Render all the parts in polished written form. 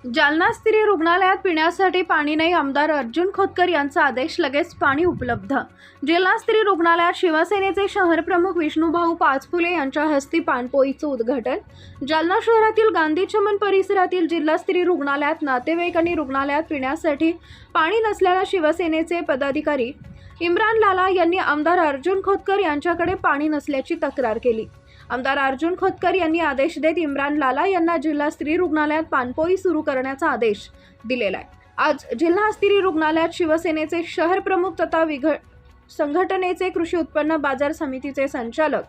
जालना स्त्री रुग्णालयात पिण्यासाठी पाणी नाही, आमदार अर्जुन खोतकर यांचा आदेश, लगेच पाणी उपलब्ध। जिल्हा स्त्री रुग्णालयात शिवसेनेचे शहरप्रमुख विष्णुभाऊ पाचफुले यांच्या हस्ते पाणपोईचं उद्घाटन। जालना शहरातील गांधी चमन परिसरातील जिल्हा स्त्री रुग्णालयात नातेवाईक आणि रुग्णालयात पिण्यासाठी पाणी नसल्याने शिवसेनेचे पदाधिकारी इम्रान लाला यांनी आमदार अर्जुन खोतकर यांच्याकडे पाणी नसल्याची तक्रार केली। आमदार अर्जुन खोतकर यांनी आदेश देत इम्रान लाला यांना जिल्हा स्त्री रुग्णालयात पाणपोई सुरू करण्याचा आदेश दिलेला आहे। आज जिल्हा स्त्री रुग्णालयात शिवसेनेचे शहर प्रमुख तथा संघटनेचे कृषी उत्पन्न बाजार समितीचे संचालक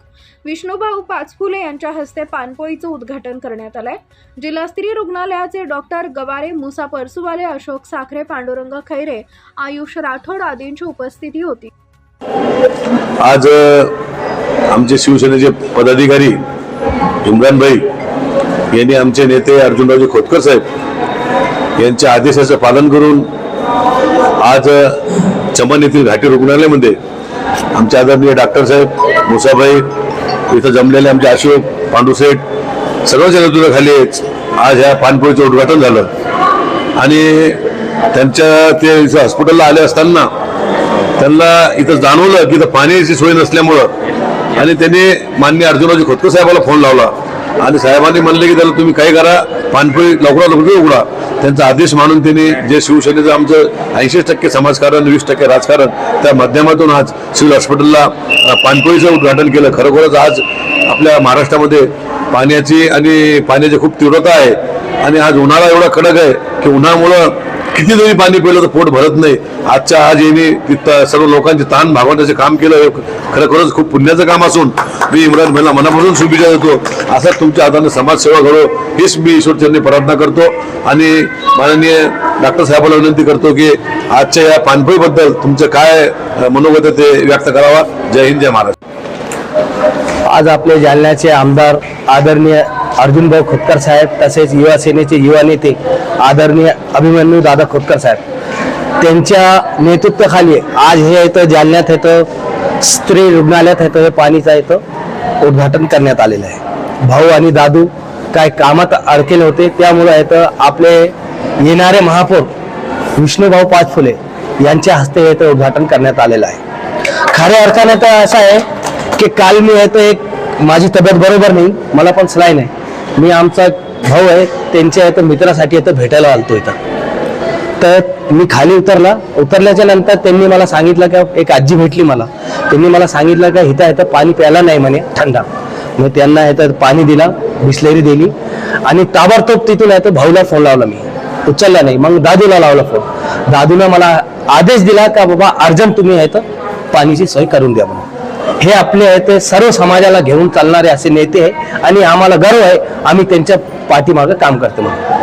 विष्णुभाऊ पाचफुले यांच्या हस्ते पाणपोईचं उद्घाटन करण्यात आलंय। जिल्हा स्त्री रुग्णालयाचे डॉक्टर गवारे, मुसा परसुवाले, अशोक साखरे, पांडुरंग खैरे, आयुष राठोड आदींची उपस्थिती होती। आज आमचे शिवसेनेचे पदाधिकारी इम्रान भाई यांनी आमचे नेते अर्जुनरावजी खोतकर साहेब यांच्या आदेशाचं पालन करून आज चमन येथील घाटी रुग्णालयामध्ये आमचे आदरणीय डॉक्टर साहेब, मुसाभाई, इथं जमलेले आमचे अशोक, पांडुसेठ सर्वच्या नेतृत्वाखाली आज ह्या पाणपोईचं उद्घाटन झालं। आणि त्यांच्या ते इथं हॉस्पिटलला आले असताना त्यांना इथं जाणवलं की इथं पाण्याची सोय नसल्यामुळं आणि त्यांनी माननीय अर्जुनरावजी खोतकर साहेबाला फोन लावला आणि साहेबांनी म्हणले की त्याला तुम्ही काय करा, पाणपोई लवकरात लवकर उघडा। त्यांचा आदेश मानून त्यांनी जे शिवसेनेचं आमचं 80% समाजकारण, 20% राजकारण त्या माध्यमातून आज सिव्हिल हॉस्पिटलला पाणपोईचं उद्घाटन केलं। खरोखरच आज आपल्या महाराष्ट्रामध्ये पाण्याची आणि पाण्याची खूप तीव्रता आहे आणि आज उन्हाळा एवढा कडक आहे की उन्हामुळं किती जरी पाणी पिलं तर पोट भरत नाही। आज यांनी तिथं सर्व लोकांचे ताण भागवण्याचे काम केलं। खरोखरच खूप पुण्याचं काम असून मी इम्रान भाईला मनापासून शुभेच्छा देतो। असं तुमच्या हाताने समाजसेवा घडो हीच मी ईश्वरचरणी प्रार्थना करतो आणि माननीय डॉक्टर साहेबांना विनंती करतो की आजच्या या पाणपोईबद्दल तुमचं काय मनोगत आहे ते व्यक्त करावा। जय हिंद, जय महाराष्ट्र। आज आपले जालन्याचे आमदार आदरणीय अर्जुनभाऊ खोतकर साहेब तसेच युवा सेनेचे युवा नेते आदरणीय अभिमन्यू दादा खोतकर साहेब त्यांच्या नेतृत्वाखाली आज हे इथं जालन्यात इथं स्त्री रुग्णालयात इथं हे पाणीचं इथं उद्घाटन करण्यात आलेलं आहे। भाऊ आणि दादू काय कामात अडकेले होते, त्यामुळे इथं आपले येणारे महापौर विष्णुभाऊ पाचफुले यांच्या हस्ते इथं उद्घाटन करण्यात आलेलं आहे। खऱ्या अर्थाने तर असं आहे की काल मी इथं एक माझी तब्येत बरोबर नाही, मला पण सलाईन आहे, मी आमचा भाऊ आहे त्यांच्या इथं मित्रासाठी इथं भेटायला आलतो इथं। तर मी खाली उतरल्याच्या नंतर त्यांनी मला सांगितलं की एक आजी भेटली मला, त्यांनी मला सांगितलं की इथं पाणी प्यायला नाही म्हणे थंडा। मग त्यांना इथं पाणी दिला, बिस्लेरी दिली आणि ताबडतोब तिथून इथं भाऊला फोन लावला, मी उचलला नाही, मग दादूला लावला फोन। दादूने मला आदेश दिला का बाबा अर्जंट तुम्ही इथं पाणीची सोय करून द्या म्हणून। हे आपले ते सर्व समाजाला घेऊन चालणारे असे नेते आहे आणि आम्हाला गर्व आहे, आम्ही त्यांच्या पाठीमागे काम करतो म्हणून।